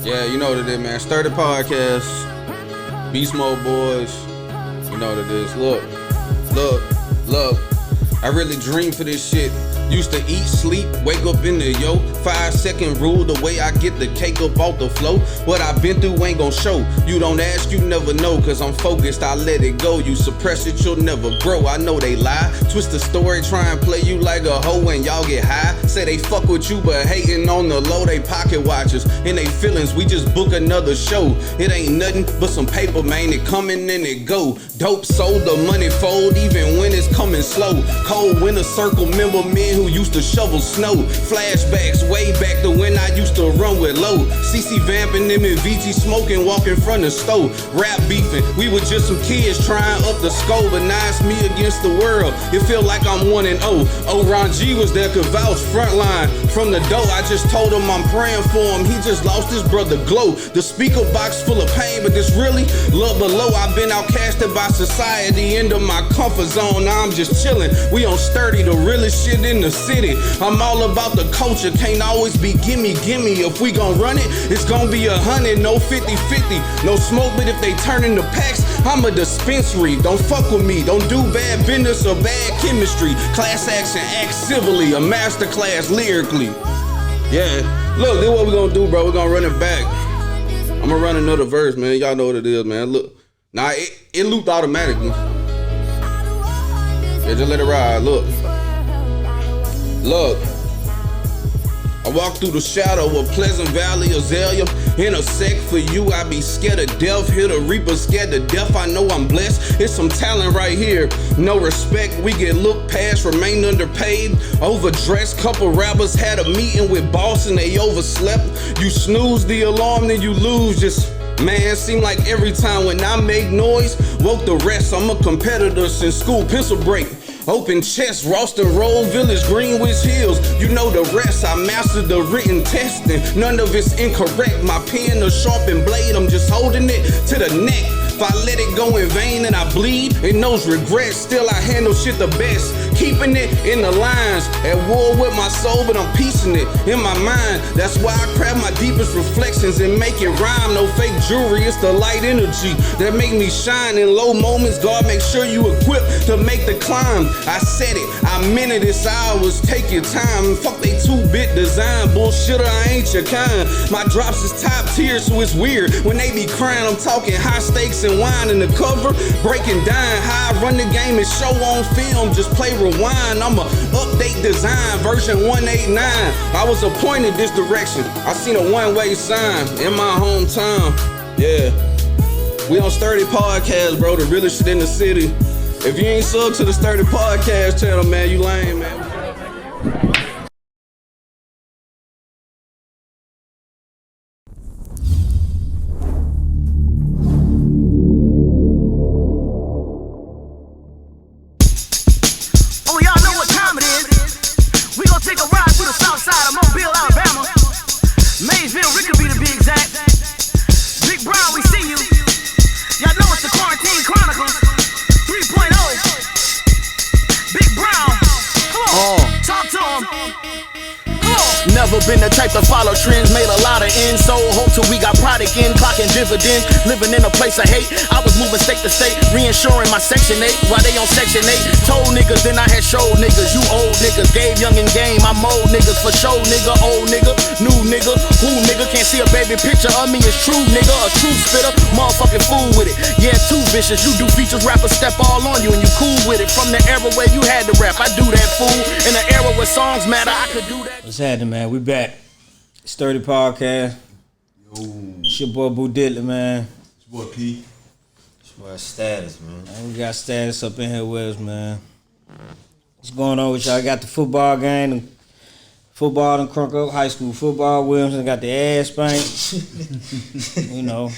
Yeah, you know what it is, man. Sturdy Podcast, Beast Mode Boys. You know what it is. Look. I really dream for this shit. Used to eat, sleep, wake up in the 5-second rule, the way I get the cake up off the floor. What I've been through ain't gon' show. You don't ask, you never know, cause I'm focused, I let it go. You suppress it, you'll never grow. I know they lie, twist the story, try and play you like a hoe and y'all get high. Say they fuck with you, but hating on the low, they pocket watchers. In they feelings, we just book another show. It ain't nothing but some paper, man, it coming and it go. Dope sold, the money fold, even when it's coming slow. Cold winter circle, member men who used to shovel snow. Flashbacks way back to when I used to run with low. CC vamping them and VT smoking, walking from the stove. Rap beefing, we were just some kids trying up the scope, but now it's me against the world. It feel like I'm 1-0. Oh, Ron G was there, could vouch front line. From the dough, I just told him I'm praying for him. He just lost his brother Glow. The speaker box full of pain, but this really love below. I've been outcasted by society into my comfort zone. Now I'm just chilling. We on sturdy, the realest shit in the city. I'm all about the culture, can't always be gimme. If we gon' run it, it's gon' be 100, no 50-50. No smoke, but if they turn into packs, I'm a dispensary. Don't fuck with me, don't do bad business or bad chemistry. Class action, act civilly, a master class lyrically. Yeah, look, this is what we gonna do, bro. We gonna run it back. I'm gonna run another verse, man. Y'all know what it is, man. Look, nah, it looped automatically. Yeah, just let it ride, look. Look, I walk through the shadow of Pleasant Valley, Azalea. In a sec for you, I be scared of death. Hit a reaper, scared to death. I know I'm blessed. It's some talent right here. No respect, we get looked past, remain underpaid. Overdressed, couple rappers had a meeting with boss and they overslept. You snooze the alarm, then you lose. Just man, seem like every time when I make noise, woke the rest. I'm a competitor since school, pencil break. Open chest, Ralston Road, Village, Greenwich Hills. You know the rest, I mastered the written testing. None of it's incorrect. My pen a sharpened blade, I'm just holding it to the neck. If I let it go in vain and I bleed, it knows regrets. Still I handle shit the best, keeping it in the lines. At war with my soul, but I'm piecing it in my mind. That's why I craft my deepest reflections and make it rhyme. No fake jewelry, it's the light energy that make me shine. In low moments, God make sure you equipped to make the climb. I said it, I meant it, it's ours, take your time. Fuck they 2-bit design, bullshitter, I ain't your kind. My drops is top tier, so it's weird when they be crying. I'm talking high stakes and wine in the cover, breaking down how I run the game and show on film. Just play rewind, I'm a update design, version 189. I was appointed this direction, I seen a one-way sign in my hometown. Yeah, we on Sturdy Podcast, bro, the realest shit in the city. If you ain't sub to the Sturdy Podcast channel, man, you lame, man. Oh, y'all know what time it is. We gon' take a ride through the south side of Mobile, Alabama. Maysville, Rickaby to be exact. Big Brown, we see you. Y'all know it's the Quarantine Chronicles 3.0. Big Brown, come on, talk to him. Never been the type to follow trends, made a lot of ends, so hope till we got product in, clocking dividends, living in a place of hate. I was moving state to state, reinsuring my Section 8 while they on Section 8. Told niggas, then I had showed niggas, you old niggas, gave young and game, I mold niggas for show nigga, old nigga, new nigga, who nigga can't see a baby picture of me is true nigga, a true spitter, motherfucking fool with it. Yeah, too vicious, you do features, rappers step all on you and you cool with it. From the era where you had to rap, I do that fool. In the era where songs matter, I could do that. What's happening, man? We back. Sturdy Podcast. Yo. It's your boy Boo Diddley, man. It's your boy P. It's my status, man. And we got Status up in here with us, man. What's going on with y'all? Got the football game. Football and crunk up. High school football. Williamson got the ass spanked. You know.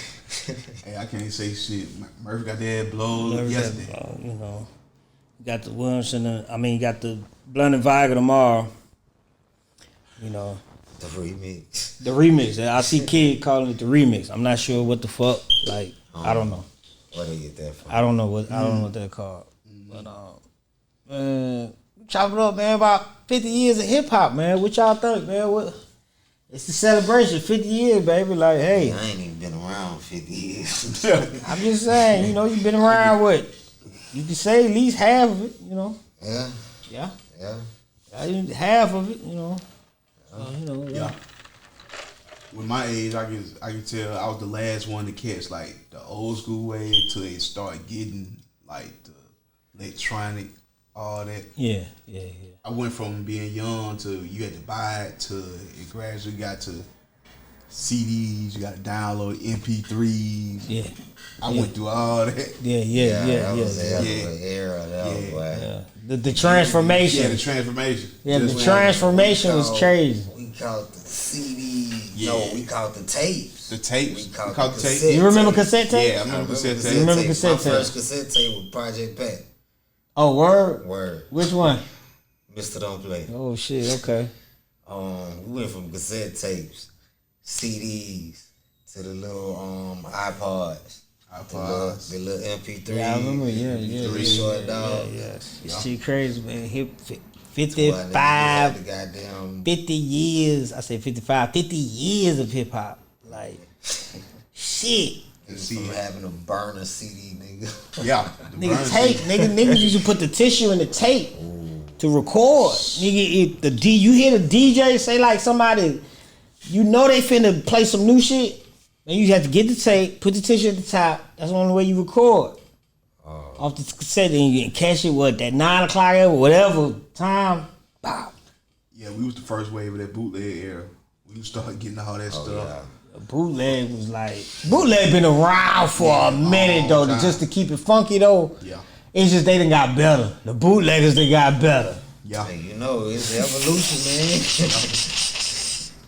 Hey, I can't say shit. Murphy got the ass blowed yesterday. You know. Got the Williamson. Got the Blunt and Viger tomorrow. You know. The remix. The remix. I see Kid calling it the remix. I'm not sure what the fuck. Like, I don't know. Where they get that from? I don't know what they're called. But chop it up, man. About 50 years of hip hop, man. What y'all think, man? It's the celebration, 50 years, baby. Like, hey, I ain't even been around 50 years. I'm just saying, you've been around with, you can say at least half of it, Yeah. Yeah. Yeah. Half of it, Yeah. With my age, I can tell I was the last one to catch like the old school way until they started getting like the electronic, all that. Yeah. I went from being young to you had to buy it to it gradually got to CDs. You got to download MP3s. Yeah. I went through all that. Yeah. That was an era. That was like The transformation. Yeah, the transformation. Yeah, Just the transformation was crazy. We called the CDs. Yeah. No, we called the tapes. The tapes. We called the the tapes. cassette. You remember cassette tape? Yeah, I remember cassette tape. You remember cassette My tape? first cassette tape was Project Pat. Oh, word? Word. Which one? Mr. Don't Play. Oh, shit, okay. We went from cassette tapes, CDs, to the little iPods. The little MP3. Yeah, I remember, yeah. Short dog. Yeah. This shit crazy, man. Hip 55, 50 years. I say 55, 50 years of hip hop. Like, shit. From having to burn a CD, nigga. Yeah. Nigga, tape, niggas used to put the tissue in the tape to record. Nigga, you hear the DJ say like somebody, they finna play some new shit, and you have to get the tape, put the tissue at the top. That's the only way you record. Off the cassette, and you can catch it that 9 o'clock or whatever time. Bow. Yeah, we was the first wave of that bootleg era. We started getting all that stuff. Yeah. Bootleg been around for a minute though, just to keep it funky though. Yeah. It's just they done got better. The bootleggers, they got better. Yeah. Hey, it's evolution,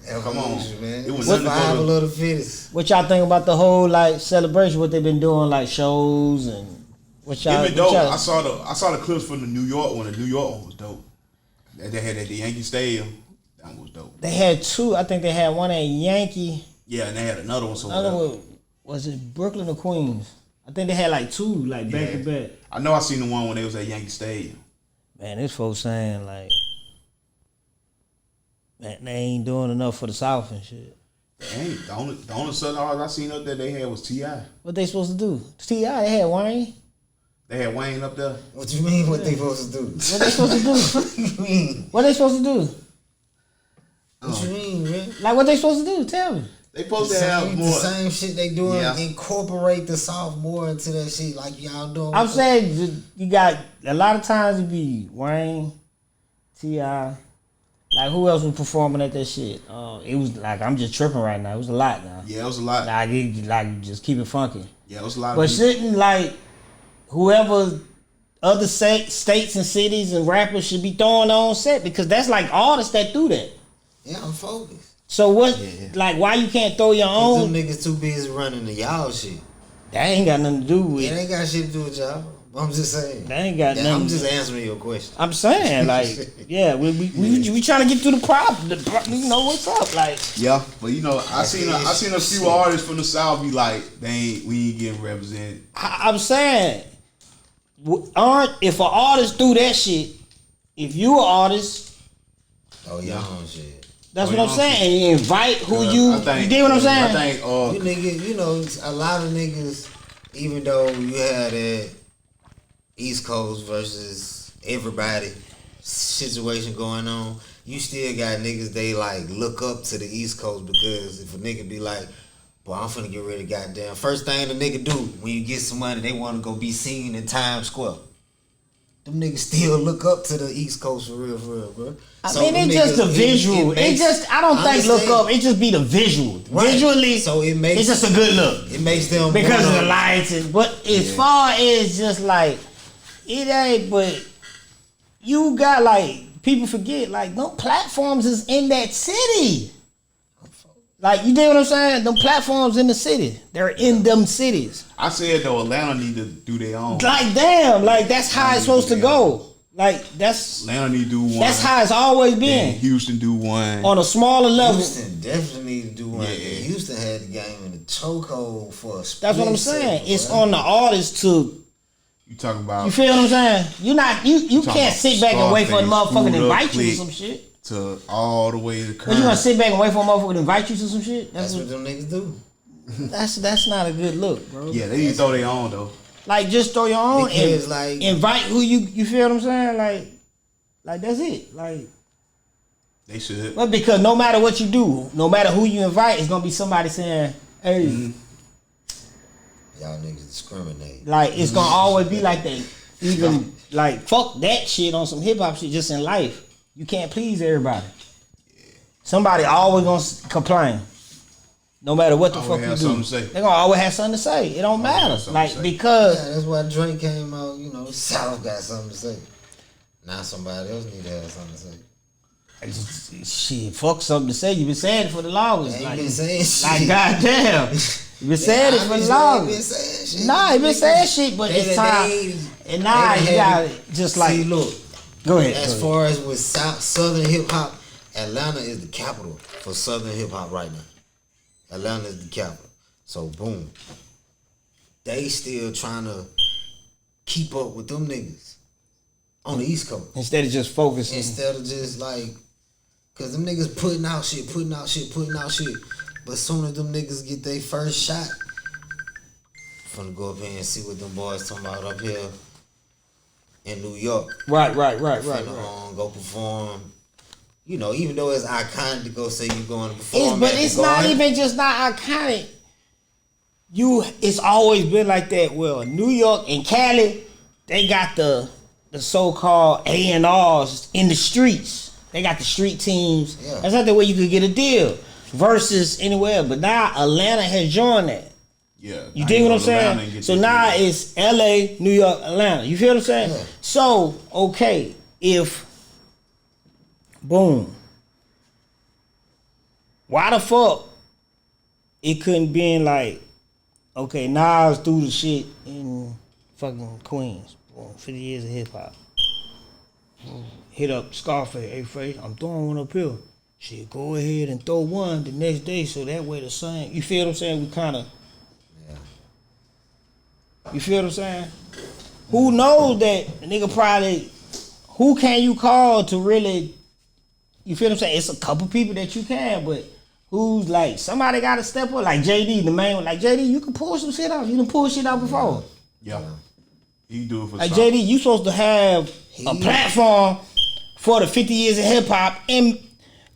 man. Come on. Man. It was survival of the fittest. What y'all think about the whole like celebration? What they been doing, like shows and what y'all? It been dope. I saw the clips from the New York one. The New York one was dope. They had at the Yankee Stadium. That one was dope. They had two. I think they had one at Yankee. Yeah, and they had another one somewhere. Another one, was it Brooklyn or Queens? I think they had like two, like back to back. I know I seen the one when they was at Yankee Stadium. Man, this folks saying like, man, they ain't doing enough for the South and shit. They ain't. The only Southern artist I seen up there they had was T.I. What they supposed to do? T.I. They had Wayne. They had Wayne up there. What you mean? What they supposed to do? What they supposed to do? What they supposed to do? What you mean, man? Like what they supposed to do? Tell me. They supposed to have more. The same shit they doing. Yeah. Incorporate the South more into that shit like y'all doing. I'm saying you got a lot of times it be Wayne, T.I. Like who else was performing at that shit? It was like I'm just tripping right now. It was a lot now. Yeah, it was a lot. Like just keep it funky. Yeah, it was a lot. But shouldn't like whoever other states and cities and rappers should be throwing their own set because that's like artists that do that. Yeah, I'm focused. So what? Like why you can't throw your own? Them niggas too busy running the y'all shit. That ain't got nothing to do with. It ain't got shit to do with y'all. I'm just saying. That ain't got nothing. I'm just answering your question. I'm saying, like, yeah, we trying to get through the problem. You know what's up, like. Yeah, but I seen a few artists from the South be like, we ain't getting represented. I'm saying, if an artist do that shit, if you an artist, y'all on shit. That's what I'm saying. You invite who you did what I'm saying? I think you niggas, a lot of niggas, even though you had that East Coast versus everybody situation going on, you still got niggas they like look up to the East Coast because if a nigga be like, boy, I'm finna get ready, goddamn. First thing the nigga do when you get some money, they want to go be seen in Times Square. Them niggas still look up to the East Coast for real, bro. I mean, it's just the visual. I don't think look up. It just be the visual. Right. Visually, so it's just a good look. It makes them because of the lights. But as far as just like it ain't. But you got like people forget like no platforms is in that city. Like you dig what I'm saying? Them platforms in the city. They're in them cities. I said though, Atlanta need to do their own. Like damn, like that's how it's supposed to go. Like that's Atlanta need to do one. That's how it's always been. Houston do one on a smaller level. Houston definitely need to do one. Yeah. Houston had the game in the chokehold for a split. That's what I'm saying. It's on the artist to. You talking about? You feel what I'm saying? You can't sit back and wait for the motherfucker to invite you or some shit. to all the way to But you gonna current. sit back and wait for a motherfucker to invite you to some shit? That's what them niggas do. That's not a good look, bro. Yeah, they need to throw their own though. Like just throw your own Because, and like- invite who you feel what I'm saying? Like that's it. Like They should. but because no matter what you do, no matter who you invite, it's gonna be somebody saying, hey, Y'all niggas discriminate. like it's gonna always be like that. Even like fuck that shit on some hip hop shit just in life. You can't please everybody. Somebody always gonna complain. No matter what the Always fuck you have do. something to say. They gonna always have something to say. It don't Always have matter. something Like to say. because Yeah, that's why Drake came out, you know, South got something to say. Now somebody else need to have something to say. shit, fuck something to say. You been saying it for the longest. Ain't Like, been saying shit. like goddamn. You been saying it for the Obviously ain't longest. been saying shit. Nah, he been saying shit, but They- it's time. And now they you had- got just like See, look, go ahead. as far as with Southern hip hop, Atlanta is the capital for Southern hip hop right now. Atlanta is the capital. So boom, they still trying to keep up with them niggas on the East Coast Instead of just focusing. instead of just like, cause them niggas putting out shit. But soon as them niggas get their first shot, finna go up here and see what them boys talking about up here in New York. Right. Finna go perform. You know, even though it's iconic to go say you going to perform, But at it's the not Garden. even just not iconic. It's always been like that. Well, New York and Cali, they got the so-called A&Rs in the streets. They got the street teams. Yeah. That's not the way you could get a deal versus anywhere. But now Atlanta has joined that. Yeah. You I dig what go I'm to Atlanta and saying? get So this now deal. it's LA, New York, Atlanta. You feel what I'm saying? Yeah. So, okay, if boom. Why the fuck it couldn't been like, okay, Nas do the shit in fucking Queens. Boom, 50 years of hip hop. Hit up Scarface, hey Face, I'm throwing one up here. Shit, go ahead and throw one the next day so that way the same. You feel what I'm saying? We kind of. You feel what I'm saying? Who knows that the nigga probably, who can you call to really, you feel what I'm saying? It's a couple people that you can, but who's like, somebody got to step up, like JD, the main one. Like JD, you can pull some shit out. You done pull shit out before. Yeah. He do it for Like something. JD, you supposed to have a platform for the 50 years of hip hop and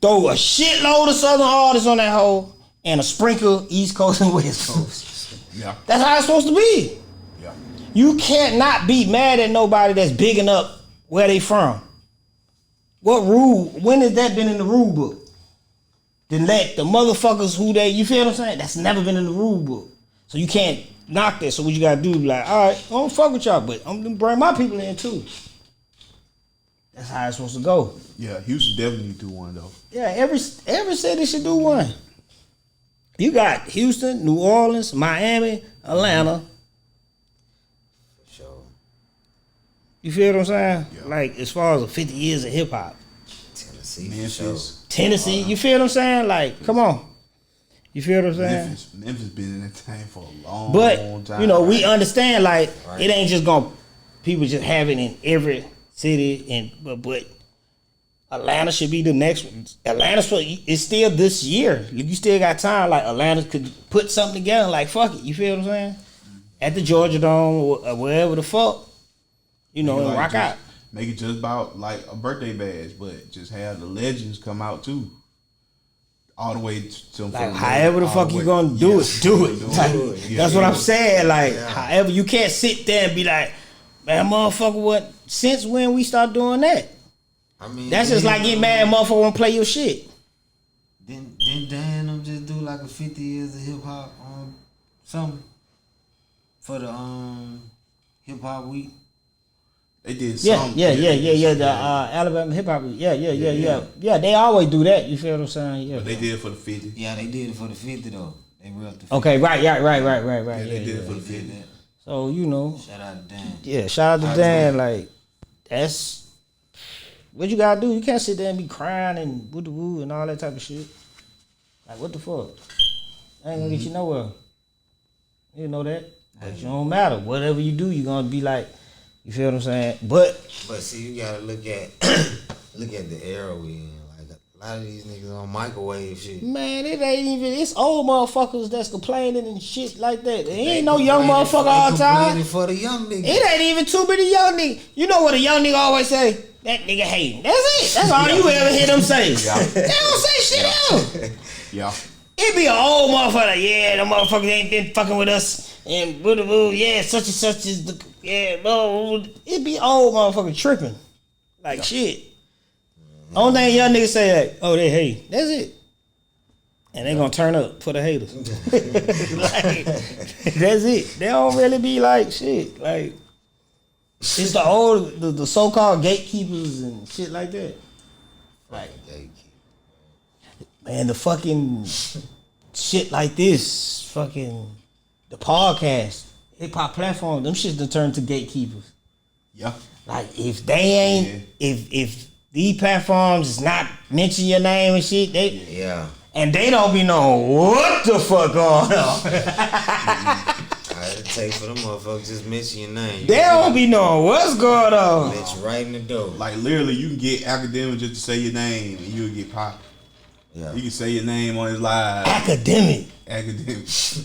throw a shitload of Southern artists on that hole and a sprinkle East Coast and West Coast. Yeah. That's how it's supposed to be. Yeah. You can't not be mad at nobody that's bigging up where they from. What rule? When has that been in the rule book? Then let the motherfuckers who they, you feel what I'm saying? That's never been in the rule book. So you can't knock that. So what you gotta do? Be like, all right, I don't fuck with y'all, but I'm gonna bring my people in too. That's how it's supposed to go. Yeah. Houston definitely need to do one though. Yeah, every city should do one. You got Houston, New Orleans, Miami, Atlanta. Sure. You feel what I'm saying? Yeah. Like as far as the 50 years of hip hop. Tennessee. for Memphis. Tennessee, you feel what I'm saying? Like, come on. You feel what I'm saying? Memphis been in that thing for a long But, time. you know, we understand, like, Right. it ain't just gonna, people just have it in every city, and but Atlanta should be the next one. It's still this year. You still got time. Like, Atlanta could put something together, like, fuck it. You feel what I'm saying? At the Georgia Dome, or wherever the fuck, you know, Make it and like rock just- out. Make it just about like a birthday badge, but just have the legends come out too. All the way to Like, however the all fuck the you way- gonna do it, do it. Do Like, Yeah, that's what I'm do it. saying. Like, Yeah. however, you can't sit there and be like, man, motherfucker, what? Since when we start doing that? I mean, That's just like getting mad, motherfucker, won't play your shit. Didn't Dan them just do like a 50 years of hip hop something for the hip hop week? They did Yeah, some. yeah. The Alabama hip hop. Yeah. They always do that. You feel what I'm saying? Yeah. But they did it for the 50. Yeah, they did it for the 50 though. They real the 50. Okay, right. Yeah, Yeah, they did it for the They did 50. that. So you know, Shout out to Dan. yeah. Shout out to Dan. Like, that's what you gotta do. You can't sit there and be crying and woo woo and all that type of shit. Like, what the fuck? I ain't gonna get you nowhere. You know that, but it don't matter. Whatever you do, you gonna be like, you feel what I'm saying? But But see, you gotta look at the era we in. Like lot of these niggas on microwave shit. Man, it ain't even. It's old motherfuckers that's complaining and shit like that. There ain't no young motherfucker all the time. For the young niggas. It ain't even too many young niggas. You know what a young nigga always say? That nigga hating. That's it. That's all you ever hear them say. They don't say shit else. Yeah. It be an old motherfucker. Yeah, the motherfuckers ain't been fucking with us. And yeah, such and such is the bro. It be old motherfucker tripping. Like shit. Only thing young niggas say like, oh, they hate. That's it. And they gonna turn up for the haters. Like, that's it. They don't really be like shit. Like, it's the old, the so-called gatekeepers and shit like that. Like, man, the fucking shit like this, fucking the podcast, hip hop platform, them shits done turned to gatekeepers. Yeah. Like, if they ain't, if these platforms is not mention your name and shit, and they don't be knowing what the fuck going on. I had to take for them motherfuckers just mention your name. They don't be knowing what's going on. Let you right in the door. Like literally, you can get academic just to say your name and you'll get popped. Yeah. You can say your name on his live. Academic. Yes.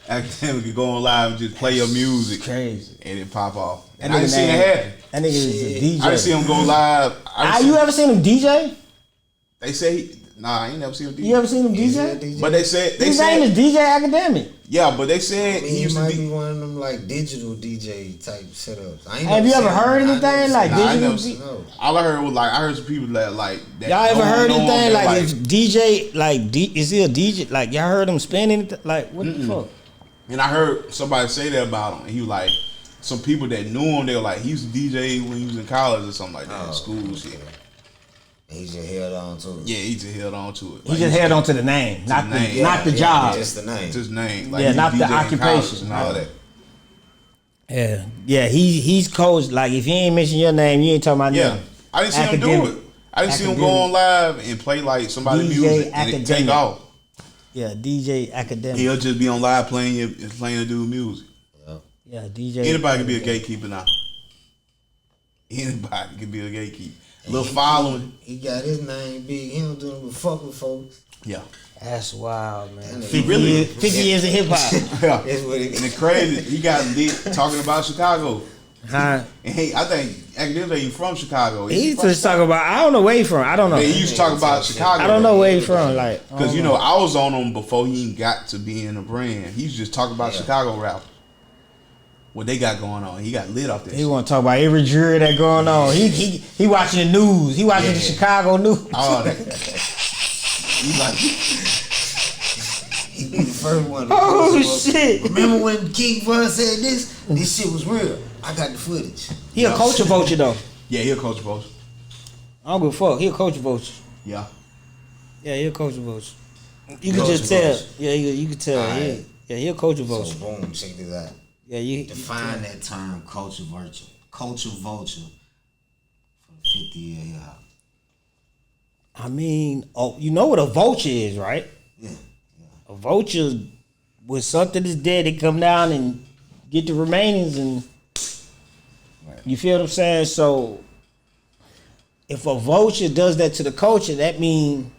Academic can go on live and just play your music. Crazy. And it pop off. That I didn't see it happen. That nigga is a DJ. I didn't see him go live. You ever seen him DJ? They say I ain't never seen him DJ. You ever seen him DJ? But they said his name is DJ Academic. Yeah, but they said he used to be one of them like digital DJ type setups. Have you ever heard anything like digital? All I heard was like I heard some people that like that. Y'all ever heard anything like if DJ like is he a DJ? Like y'all heard him spin anything? Like what the fuck? And I heard somebody say that about him. And he was like, some people that knew him, they were like, he used to DJ when he was in college or something like that, in school shit. He just held on to it. Yeah, he just held on to it. He just held on to the name, not the job. Just the name. Just name. Like yeah, not the occupation. And all that. Yeah, he's coached. Like if he ain't mention your name, you ain't talking about nothing. I didn't see him do it. I didn't see him go on live and play like somebody's music and it take off. Yeah, DJ Academic. He'll just be on live playing a dude music. Yeah, DJ. Anybody can be a gatekeeper now. Anybody can be a gatekeeper. Little following. He got his name big. He don't do nothing but fuck with folks. Yeah. That's wild, man. 50 years of hip hop. Yeah. And it's crazy. He got lit talking about Chicago. Huh? And I think Academic ain't from Chicago. He used to talk about. I don't know where he from. I don't know. He used to talk about Chicago. I don't know where he from. Like because I was on him before he even got to be in a brand. He used to just talk about Chicago rappers. What they got going on. He got lit off this. He want to talk about every jury that going on. He watching the news. He watching the Chicago news. Oh, that. He like. He be the first one. Oh shit! Remember when King Von said this? This shit was real. I got the footage. He a culture vulture though. Yeah, he a culture vulture. I don't give a fuck. He a culture vulture. Yeah. Yeah, he a culture vulture. You can just tell. Yeah, you can tell. Right. Yeah, he a culture vulture. So boom, check this out. Yeah, you define that term, culture vulture. Culture vulture for 50 years hip hop. I mean, you know what a vulture is, right? Yeah. A vulture, when something is dead, they come down and get the remainings, and you feel what I'm saying? So, if a vulture does that to the culture, that means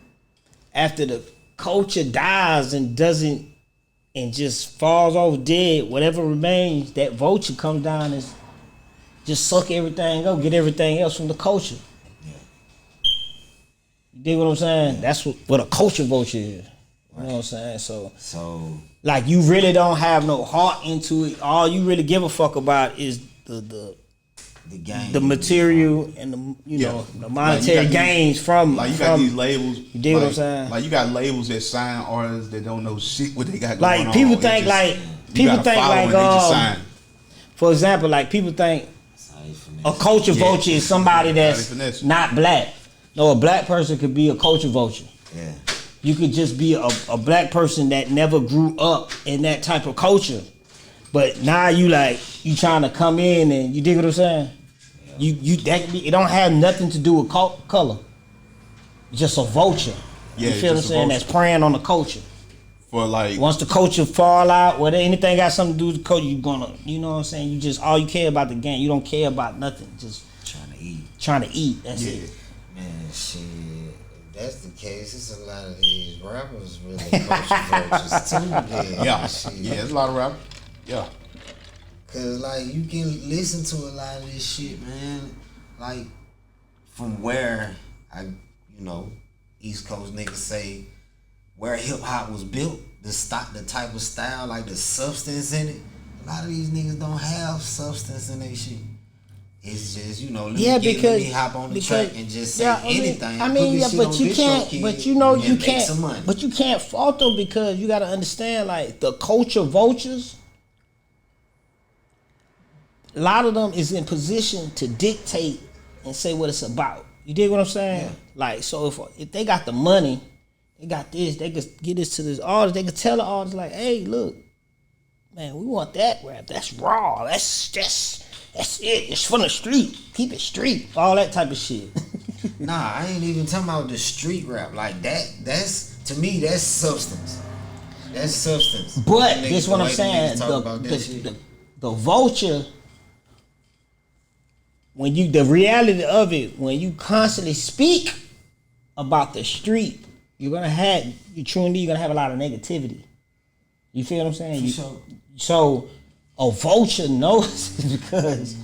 after the culture dies and doesn't. And just falls off dead, whatever remains, that vulture comes down and just suck everything up, get everything else from the culture. Yeah. You dig what I'm saying? Yeah. That's what a culture vulture is. Right. You know what I'm saying? So like you really don't have no heart into it. All you really give a fuck about is the game, the material, and the monetary gains from. Like you got these labels. You dig what I'm saying? Like you got labels that sign artists that don't know shit what they got going on. Like people think for example, like people think a culture vulture is somebody that's not black. No, a black person could be a culture vulture. Yeah. You could just be a black person that never grew up in that type of culture. But now you trying to come in and you dig what I'm saying? It don't have nothing to do with color. It's just a vulture. Yeah, you feel what I'm saying? That's preying on the culture. For like once the culture fall out, whether anything got something to do with the culture, you gonna, you know what I'm saying? All you care about the game. You don't care about nothing. Just trying to eat. That's it. Man, shit. If that's the case, it's a lot of these rappers really culture vultures too. Yeah, Shit. yeah, there's a lot of rappers. Yeah. Cause like you can listen to a lot of this shit, man. Like from where East Coast niggas say where hip hop was built, the type of style, like the substance in it. A lot of these niggas don't have substance in their shit. It's just let me hop on the track and just say anything. But you can't. But you can't. But you can't fault them because you got to understand, like the culture vultures. A lot of them is in position to dictate and say what it's about. You dig what I'm saying? Yeah. Like, so if they got the money, they got this, they could get this to this artist. They could tell the artist like, "Hey, look, man, we want that rap. That's raw. That's it. It's from the street. Keep it street. All that type of shit." Nah, I ain't even talking about the street rap like that. That's to me, that's substance. That's substance. But this what I'm saying. The vulture. The reality of it, when you constantly speak about the street, you're gonna have a lot of negativity. You feel what I'm saying? So a vulture knows because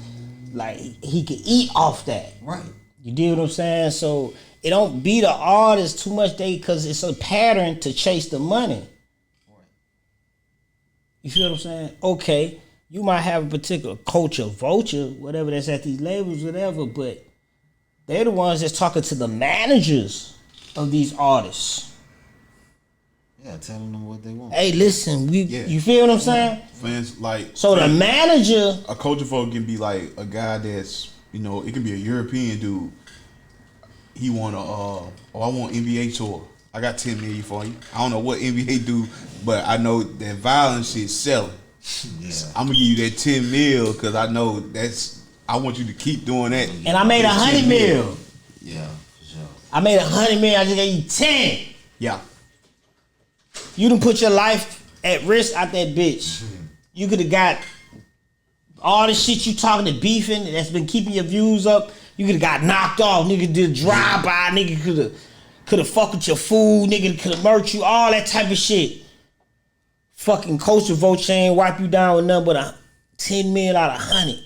like he can eat off that. Right. You dig what I'm saying? So it don't be the artist too much because it's a pattern to chase the money. Right. You feel what I'm saying? Okay. You might have a particular culture vulture, whatever that's at these labels, whatever, but they're the ones that's talking to the managers of these artists. Yeah, telling them what they want. Hey, listen, you feel what I'm saying? Fans the manager, a culture folk can be like a guy that's it can be a European dude. He want I want NBA tour. I got 10 million for you. I don't know what NBA do, but I know that violence shit selling. Yeah. I'm gonna give you that 10 mil because I know I want you to keep doing that. And I made 100 mil. Yeah, for sure. I made 100 mil. I just gave you 10. Yeah. You done put your life at risk out that bitch. You could have got all the shit you talking to beefing that's been keeping your views up. You could have got knocked off. Nigga did drive by. Nigga could have fucked with your food. Nigga could have murked you. All that type of shit. Fucking culture vote chain wipe you down with nothing but a 10 mil out of 100.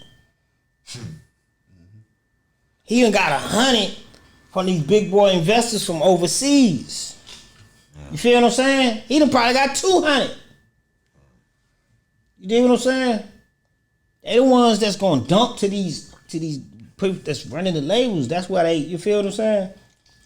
He done got 100 from these big boy investors from overseas. You feel what I'm saying? He done probably got 200. You dig what I'm saying? They the ones that's gonna dump to these people that's running the labels. That's why you feel what I'm saying?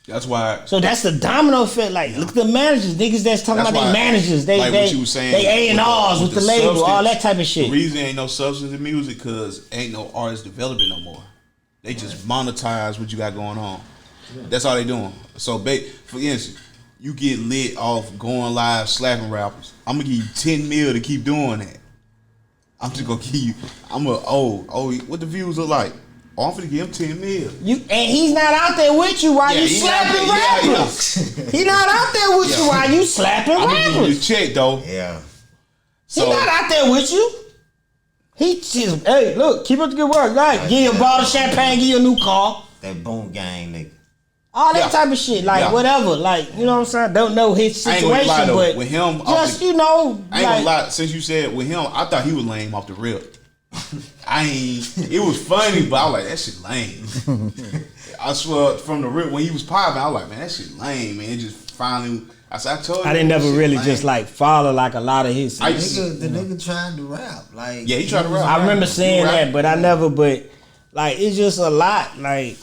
That's why. So that's the domino effect. Like, look at the managers, niggas that's talking about their managers. They what you was saying, they A&Rs with the label, all that type of shit. The reason ain't no substance in music because ain't no artist developing no more. They just monetize what you got going on. Yeah. That's all they doing. So, for instance, you get lit off going live slapping rappers. I'm gonna give you 10 mil to keep doing that. I'm just gonna give you. What the views look like? Oh, I'm finna give him 10 mil. And he's not out there with you while you slapping rappers. He not out there with you while you slapping rappers. I'm gonna give you the check though. Yeah. He not out there with you. He just, hey, look, keep up the good work. Like, give you a bottle of champagne, give you a new car. That boom gang nigga. All that type of shit, like whatever, like you know what I'm saying. Don't know his situation, but with him, just I ain't gonna lie. Since you said with him, I thought he was lame off the rip. It was funny, but I was like, that shit lame. I swear, from the rip when he was popping, I was like, man, that shit lame, man. It just finally, I told you. I didn't never really just like follow like a lot of his. The nigga trying to rap, like he tried to rap. I remember seeing that, but I never. But like, it's just a lot, like.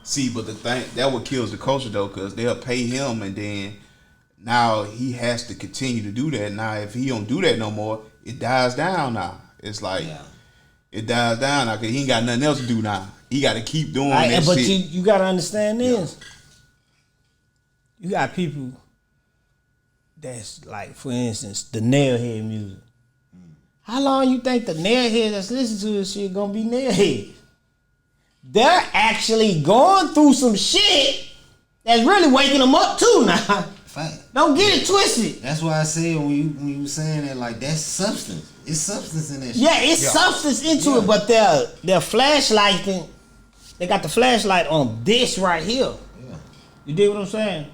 See, but the thing that what kills the culture though, because they'll pay him, and then now he has to continue to do that. Now, if he don't do that no more, it dies down. Now it's like it dies down now because he ain't got nothing else to do now. He got to keep doing that shit. But you got to understand this. You got people that's like, for instance, the nailhead music. How long you think the nailhead that's listening to this shit gonna be nailhead? They're actually going through some shit that's really waking them up too now. Fact. Don't get it twisted. That's why I said when you were saying that, like, that's substance. It's substance in that shit. Yeah, it's substance into it, but they're flashlighting They got the flashlight on this right here. Yeah. You dig what I'm saying?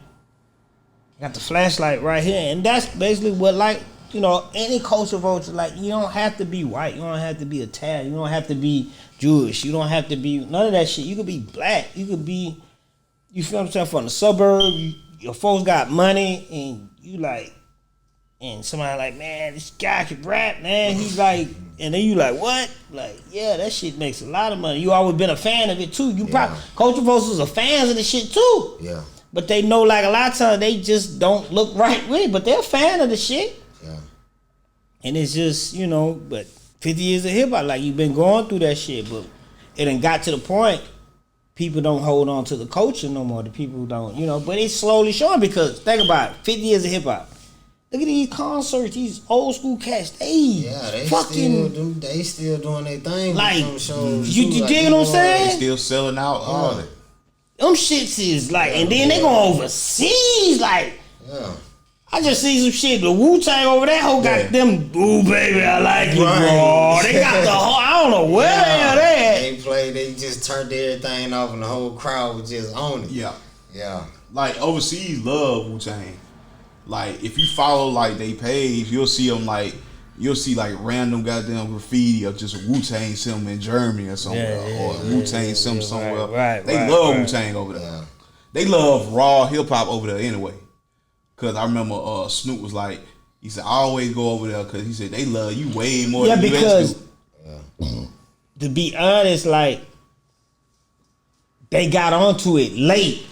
Got the flashlight right here, and that's basically what, like, you know, any culture vulture, like, you don't have to be white, you don't have to be Italian, you don't have to be Jewish, you don't have to be none of that shit. You could be black, you could be, you feel what I'm saying, from the suburb, your folks got money, and you like, and somebody like, man, this guy can rap, man. He's like, and then you like, what? Like, yeah, that shit makes a lot of money. You always been a fan of it too. You probably culture vultures are fans of the shit too. Yeah. But they know, like, a lot of times they just don't look right with it, but they're a fan of the shit. Yeah. And it's just, you know, but 50 years of hip hop, like, you've been going through that shit, but it done got to the point people don't hold on to the culture no more. The people don't, you know, but it's slowly showing because think about it, 50 years of hip hop. Look at these concerts, these old school cats. They fucking they still doing their thing. like with some shows you too, like, dig what I'm saying? They still selling out all of it. Them shits is like, and then they go overseas. Like, I just see some shit. The Wu-Tang over there, whole got them. Ooh, baby, I like it, bro. They got the whole. I don't know where the hell they at. They played. They just turned everything off, and the whole crowd was just on it. Yeah. Yeah. Like overseas love Wu-Tang. Like if you follow like they page, you'll see them like random goddamn graffiti of just a Wu-Tang symbol in Germany or somewhere, or a Wu-Tang symbol somewhere. They love Wu-Tang over there. Yeah. They love raw hip hop over there anyway. Cause I remember Snoop was like, he said I always go over there because he said they love you way more than the US do. To be honest, like they got onto it late.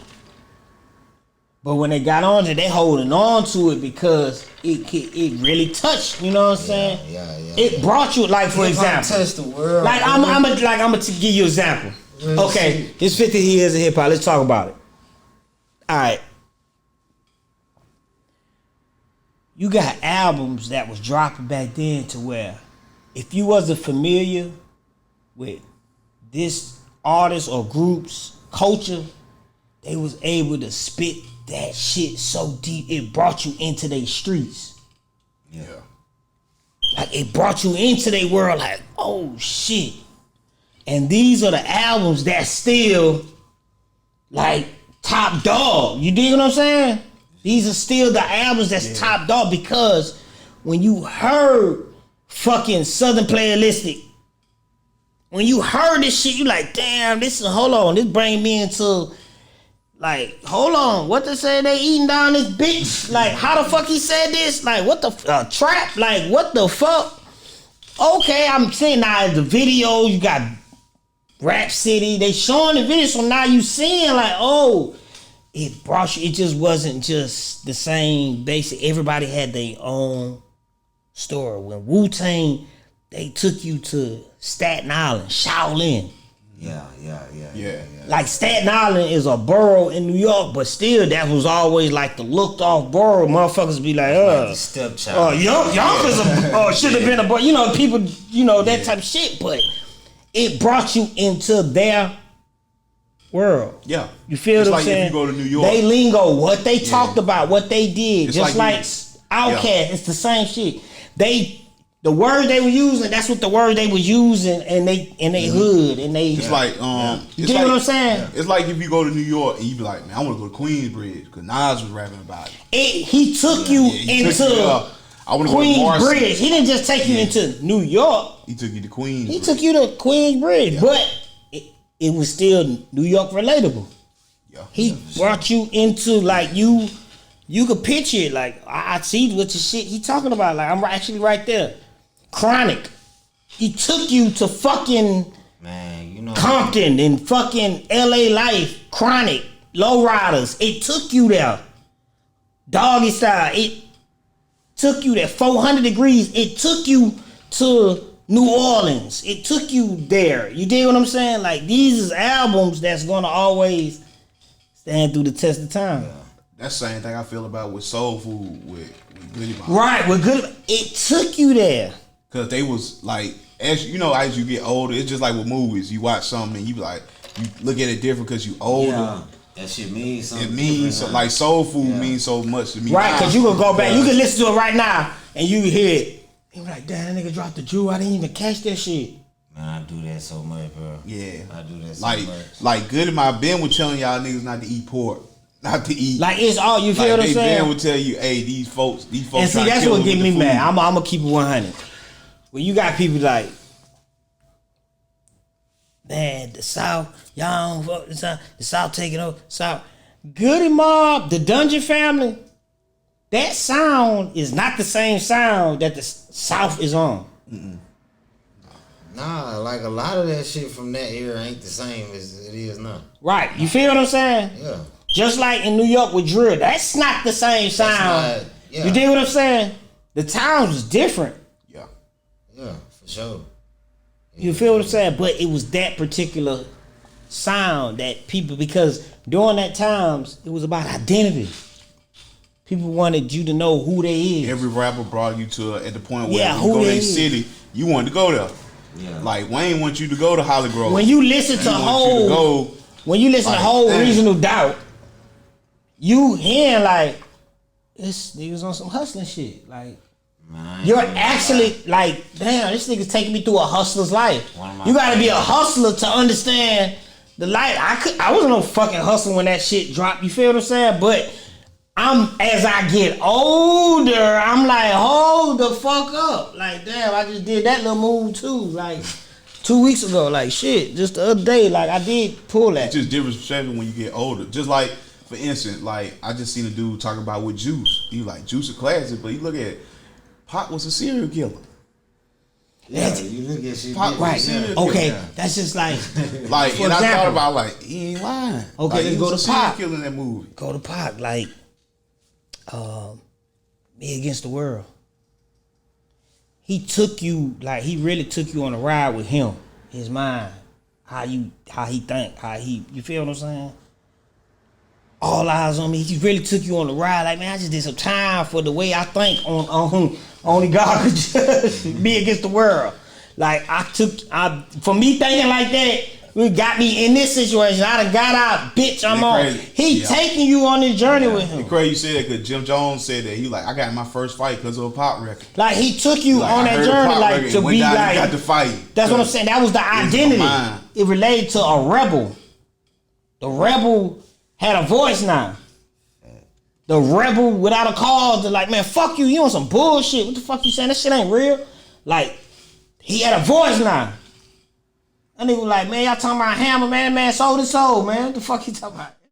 But when they got on it, they holding on to it because it really touched. You know what I'm saying? Yeah. It brought you, like, for example, Touched the world. like I'm gonna give you an example. Okay, it's 50 years of hip hop. Let's talk about it. All right, you got albums that was dropping back then to where if you wasn't familiar with this artist or group's culture, they was able to spit that shit so deep it brought you into their streets. Yeah. Like it brought you into their world like, oh shit. And these are the albums that still like top dog. You dig what I'm saying? These are still the albums that's top dog because when you heard fucking Southern Playalistic, when you heard this shit, you like, damn, this bring me into like, hold on, what they say they eating down this bitch? Like, how the fuck he said this? Like, what the trap? Like, what the fuck? Okay, I'm saying now the video, you got Rap City, they showing the video, so now you seeing like, oh, it brought you, it just wasn't just the same basic, everybody had their own story. When Wu-Tang, they took you to Staten Island, Shaolin. Yeah. Like Staten Island is a borough in New York, but still that was always like the looked off borough. Motherfuckers be like, Like the stepchild. Yonkers should have been a boy. You know, people, you know, that type of shit, but it brought you into their world. Yeah. You feel it's what I'm like saying? If you go to New York. They lingo, what they talked about, what they did. It's just like Outkast, it's the same shit. The word they were using, that's what the word they was using in they hood and they. It's like you get what I'm saying? Yeah. It's like if you go to New York and you be like, man, I want to go to Queensbridge because Nas was rapping about it. He took you into I want to Queensbridge. He didn't just take you into New York. He took you to Queens. He took you to Queensbridge, but it was still New York relatable. Yeah. He brought you into like you could picture it like I see what the shit he talking about. Like I'm actually right there. Chronic. He took you to fucking Compton and fucking LA Life. Chronic. Lowriders. It took you there. Doggy Style. It took you there. 400 Degrees. It took you to New Orleans. It took you there. You dig what I'm saying? Like these is albums that's gonna always stand through the test of time. Yeah. That's the same thing I feel about with Soul Food with Goody Mob. Right, with Goody. It took you there. Cause they was like, as you know, as you get older, it's just like with movies. You watch something and you be like, you look at it different because you older. Yeah. That shit means something. It means so, like Soul Food means so much to me. Right, cause you can go back, you can listen to it right now and you hear it. You be like, damn, that nigga dropped the jewel. I didn't even catch that shit. Man, I do that so much, bro. Yeah. I do that so Like, much. like Good in my Ben was telling y'all niggas not to eat pork. Not to eat. Like it's all you feel what I'm Ben saying. would tell you, hey, these folks. And see, trying to that's kill what us get with me the mad. food. I'm gonna keep it 100. When you got people like, man, the South, y'all don't vote the South. The South taking over. South, Goody Mob, the Dungeon Family. That sound is not the same sound that the South is on. Nah, like a lot of that shit from that era ain't the same as it is now. Right? You feel what I'm saying? Yeah. Just like in New York with drill, that's not the same sound. not- yeah. You dig what I'm saying? The times was different. Yeah. Yeah, for sure. You feel what I'm saying? But it was that particular sound that people, because during that times, it was about identity. People wanted you to know who they is. Every rapper brought you to at the point where Yeah, you who go to they a is. city, you wanted to go there. Yeah. Like Wayne wants you to go to Holly Grove. When you listen to He wants you to whole, go. when you listen like, to whole damn. Reasonable Doubt, you hearing like, this nigga's on some hustling shit. Like, Man, you're actually like, damn, this nigga's taking me through a hustler's life. One of my You gotta be a favorites. hustler to understand the life. I wasn't no fucking hustler when that shit dropped. You feel what I'm saying? But as I get older, I'm like, hold the fuck up. Like, damn, I just did that little move too. Like 2 weeks ago. Like shit. Just the other day, like I did pull that. It's just different perspective when you get older. Just like, for instance, like I just seen a dude talking about with Juice. He like Juice a classic, but you look at Pac was a serial killer. Yeah, you look at shit. Pop- different. Right. serial Okay. killer. That's just like Like, For and I thought example. about like he ain't lying. Okay, Like, let's he go was to a serial Pac. killer in that movie. go to Pac, like Me Against the World. He took you, like he really took you on a ride with him, his mind, how he think, you feel what I'm saying? All eyes on me. He really took you on the ride. Like, man, I just did some time for the way I think on only God could judge. Me Against the World. Like for me thinking like that, it got me in this situation. I done got out, bitch, I'm That on. crazy. He Yeah. taking you on this journey with It's him. crazy you said that because Jim Jones said that he like I got my first fight because of a Pop record. Like he took you Like, on I that heard journey, Pop like record to and went be down and like. got to fight. That's what I'm saying. That was the It's identity. my mind. It related to a rebel. The rebel had a voice now. The rebel without a cause, they're like, man, fuck you. You on some bullshit. What the fuck you saying? That shit ain't real. Like, he had a voice now. That nigga was like, man, y'all talking about Hammer, man. That man sold his soul, man. What the fuck you talking about?